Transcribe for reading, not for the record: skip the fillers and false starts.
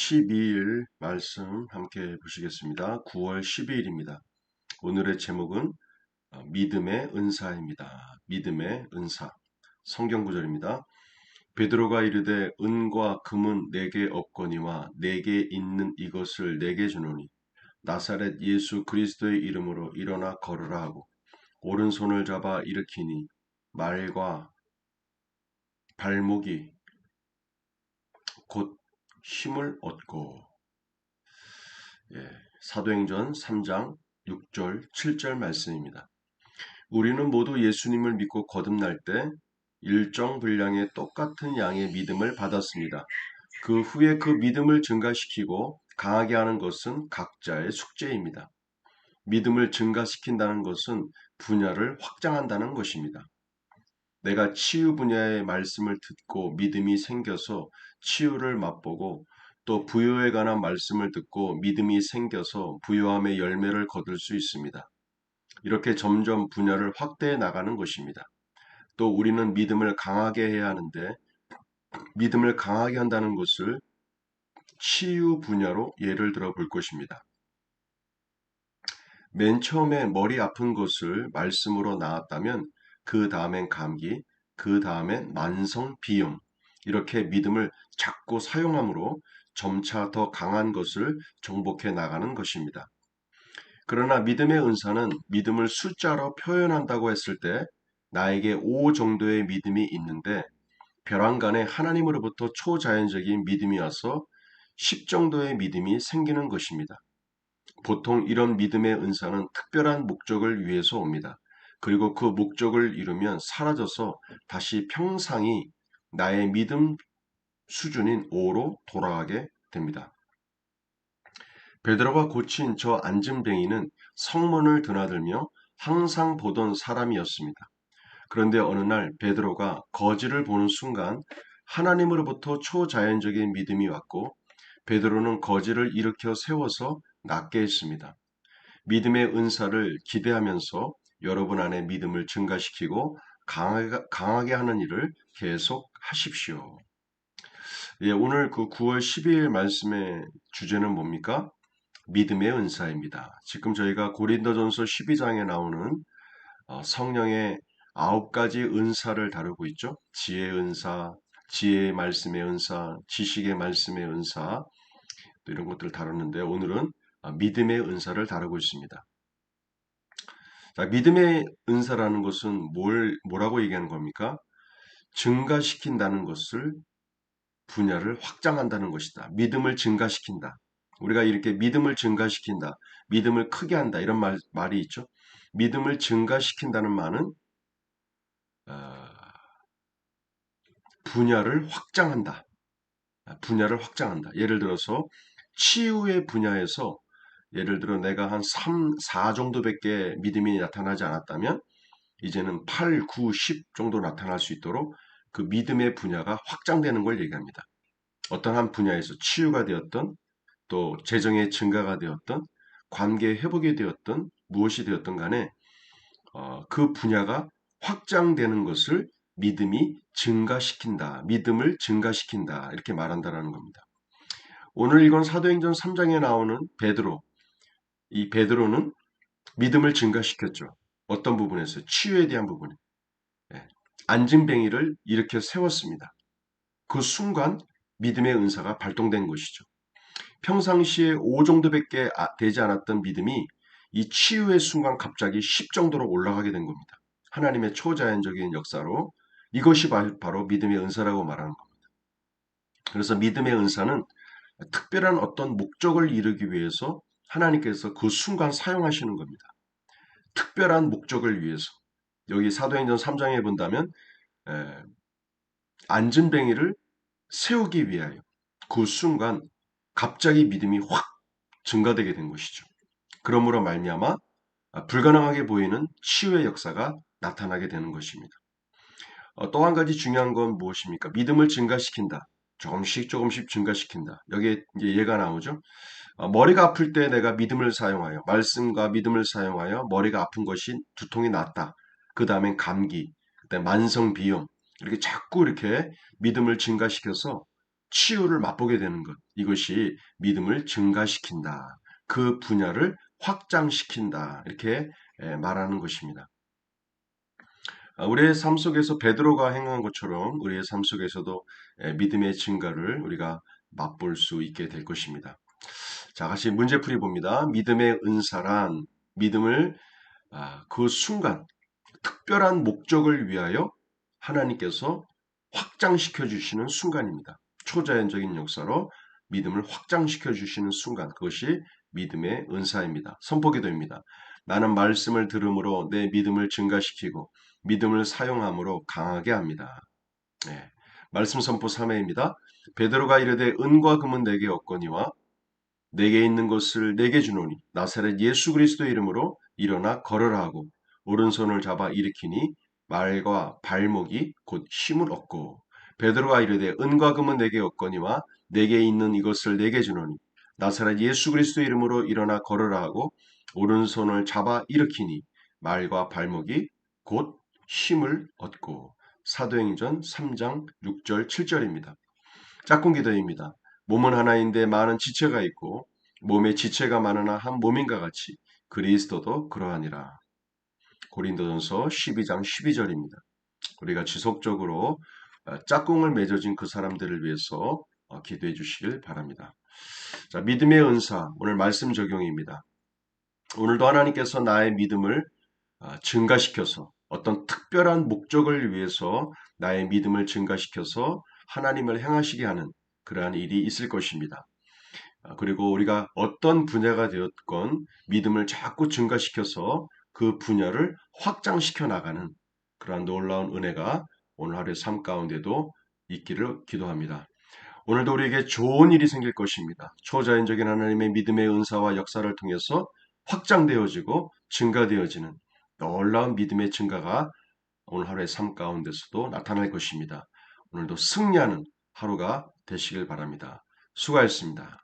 12일 말씀 함께 보시겠습니다. 9월 12일입니다. 오늘의 제목은 믿음의 은사입니다. 믿음의 은사. 성경 구절입니다. 베드로가 이르되 은과 금은 내게 없거니와 내게 있는 이것을 내게 주노니 나사렛 예수 그리스도의 이름으로 일어나 걸으라 하고 오른손을 잡아 일으키니 말과 발목이 곧 힘을 얻고. 사도행전 3장 6절 7절 말씀입니다. 우리는 모두 예수님을 믿고 거듭날 때 일정 분량의 똑같은 양의 믿음을 받았습니다. 그 후에 그 믿음을 증가시키고 강하게 하는 것은 각자의 숙제입니다. 믿음을 증가시킨다는 것은 분야를 확장한다는 것입니다. 내가 치유 분야의 말씀을 듣고 믿음이 생겨서 치유를 맛보고 또 부요에 관한 말씀을 듣고 믿음이 생겨서 부요함의 열매를 거둘 수 있습니다. 이렇게 점점 분야를 확대해 나가는 것입니다. 또 우리는 믿음을 강하게 해야 하는데 믿음을 강하게 한다는 것을 치유 분야로 예를 들어 볼 것입니다. 맨 처음에 머리 아픈 것을 말씀으로 나았다면 그 다음엔 감기, 그 다음엔 만성 비염, 이렇게 믿음을 자꾸 사용함으로 점차 더 강한 것을 정복해 나가는 것입니다. 그러나 믿음의 은사는 믿음을 숫자로 표현한다고 했을 때 나에게 5 정도의 믿음이 있는데 벼랑간에 하나님으로부터 초자연적인 믿음이 와서 10 정도의 믿음이 생기는 것입니다. 보통 이런 믿음의 은사는 특별한 목적을 위해서 옵니다. 그리고 그 목적을 이루면 사라져서 다시 평상이 나의 믿음 수준인 5로 돌아가게 됩니다. 베드로가 고친 저 안진뱅이는 성문을 드나들며 항상 보던 사람이었습니다. 그런데 어느 날 베드로가 거지를 보는 순간 하나님으로부터 초자연적인 믿음이 왔고 베드로는 거지를 일으켜 세워서 낫게 했습니다. 믿음의 은사를 기대하면서 여러분 안에 믿음을 증가시키고 강하게 하는 일을 계속 하십시오. 오늘 그 9월 12일 말씀의 주제는 뭡니까? 믿음의 은사입니다. 지금 저희가 고린도전서 12장에 나오는 성령의 9가지 은사를 다루고 있죠. 지혜의 은사, 지혜의 말씀의 은사, 지식의 말씀의 은사, 또 이런 것들을 다뤘는데 오늘은 믿음의 은사를 다루고 있습니다. 자, 믿음의 은사라는 것은 뭐라고 얘기하는 겁니까? 증가시킨다는 것을 분야를 확장한다는 것이다. 믿음을 증가시킨다. 우리가 이렇게 믿음을 증가시킨다. 믿음을 크게 한다. 이런 말이 있죠. 믿음을 증가시킨다는 말은 분야를 확장한다. 분야를 확장한다. 예를 들어서 치유의 분야에서 예를 들어 내가 한 3, 4 정도밖에 믿음이 나타나지 않았다면 이제는 8, 9, 10 정도 나타날 수 있도록 그 믿음의 분야가 확장되는 걸 얘기합니다. 어떤 한 분야에서 치유가 되었던 또 재정의 증가가 되었던 관계 회복이 되었던 무엇이 되었던 간에 그 분야가 확장되는 것을 믿음이 증가시킨다. 믿음을 증가시킨다. 이렇게 말한다라는 겁니다. 오늘 이건 사도행전 3장에 나오는 베드로. 이 베드로는 믿음을 증가시켰죠. 어떤 부분에서? 치유에 대한 부분에. 안진뱅이를 일으켜 세웠습니다. 그 순간 믿음의 은사가 발동된 것이죠. 평상시에 5 정도밖에 되지 않았던 믿음이 이 치유의 순간 갑자기 10 정도로 올라가게 된 겁니다. 하나님의 초자연적인 역사로 이것이 바로 믿음의 은사라고 말하는 겁니다. 그래서 믿음의 은사는 특별한 어떤 목적을 이루기 위해서 하나님께서 그 순간 사용하시는 겁니다. 특별한 목적을 위해서. 여기 사도행전 3장에 본다면 안진뱅이를 세우기 위하여 그 순간 갑자기 믿음이 확 증가되게 된 것이죠. 그러므로 말미암아 불가능하게 보이는 치유의 역사가 나타나게 되는 것입니다. 또 한 가지 중요한 건 무엇입니까? 믿음을 증가시킨다. 조금씩 증가시킨다. 여기에 이제 예가 나오죠. 머리가 아플 때 내가 믿음을 사용하여 말씀과 믿음을 사용하여 머리가 아픈 것이 두통이 낫다. 그 다음엔 감기, 그다음에 만성 비염 이렇게 자꾸 이렇게 믿음을 증가시켜서 치유를 맛보게 되는 것. 이것이 믿음을 증가시킨다. 그 분야를 확장시킨다. 이렇게 말하는 것입니다. 우리의 삶 속에서 베드로가 행한 것처럼 우리의 삶 속에서도 믿음의 증가를 우리가 맛볼 수 있게 될 것입니다. 자, 같이 문제풀이 봅니다. 믿음의 은사란 믿음을 그 순간 특별한 목적을 위하여 하나님께서 확장시켜 주시는 순간입니다. 초자연적인 역사로 믿음을 확장시켜 주시는 순간, 그것이 믿음의 은사입니다. 선포기도입니다. 나는 말씀을 들음으로 내 믿음을 증가시키고 믿음을 사용함으로 강하게 합니다. 네. 말씀 선포 3회입니다. 베드로가 이르되 은과 금은 내게 없거니와 내게 있는 것을 내게 주노니 나사렛 예수 그리스도의 이름으로 일어나 걸으라 하고 오른손을 잡아 일으키니 말과 발목이 곧 힘을 얻고 베드로가 이르되 은과 금은 내게 없거니와 내게 있는 이것을 내게 주노니 나사렛 예수 그리스도의 이름으로 일어나 걸으라 하고 오른손을 잡아 일으키니 말과 발목이 곧 힘을 얻고 사도행전 3장 6절 7절입니다. 짝꿍 기도입니다. 몸은 하나인데 많은 지체가 있고 몸에 지체가 많으나 한 몸인가 같이 그리스도도 그러하니라. 고린도전서 12장 12절입니다. 우리가 지속적으로 짝꿍을 맺어진 그 사람들을 위해서 기도해 주시길 바랍니다. 자, 믿음의 은사, 오늘 말씀 적용입니다. 오늘도 하나님께서 나의 믿음을 증가시켜서 어떤 특별한 목적을 위해서 나의 믿음을 증가시켜서 하나님을 행하시게 하는 그러한 일이 있을 것입니다. 그리고 우리가 어떤 분야가 되었건 믿음을 자꾸 증가시켜서 그 분야를 확장시켜 나가는 그러한 놀라운 은혜가 오늘 하루의 삶 가운데도 있기를 기도합니다. 오늘도 우리에게 좋은 일이 생길 것입니다. 초자연적인 하나님의 믿음의 은사와 역사를 통해서 확장되어지고 증가되어지는 놀라운 믿음의 증가가 오늘 하루의 삶 가운데서도 나타날 것입니다. 오늘도 승리하는 하루가 되시길 바랍니다. 수고하셨습니다.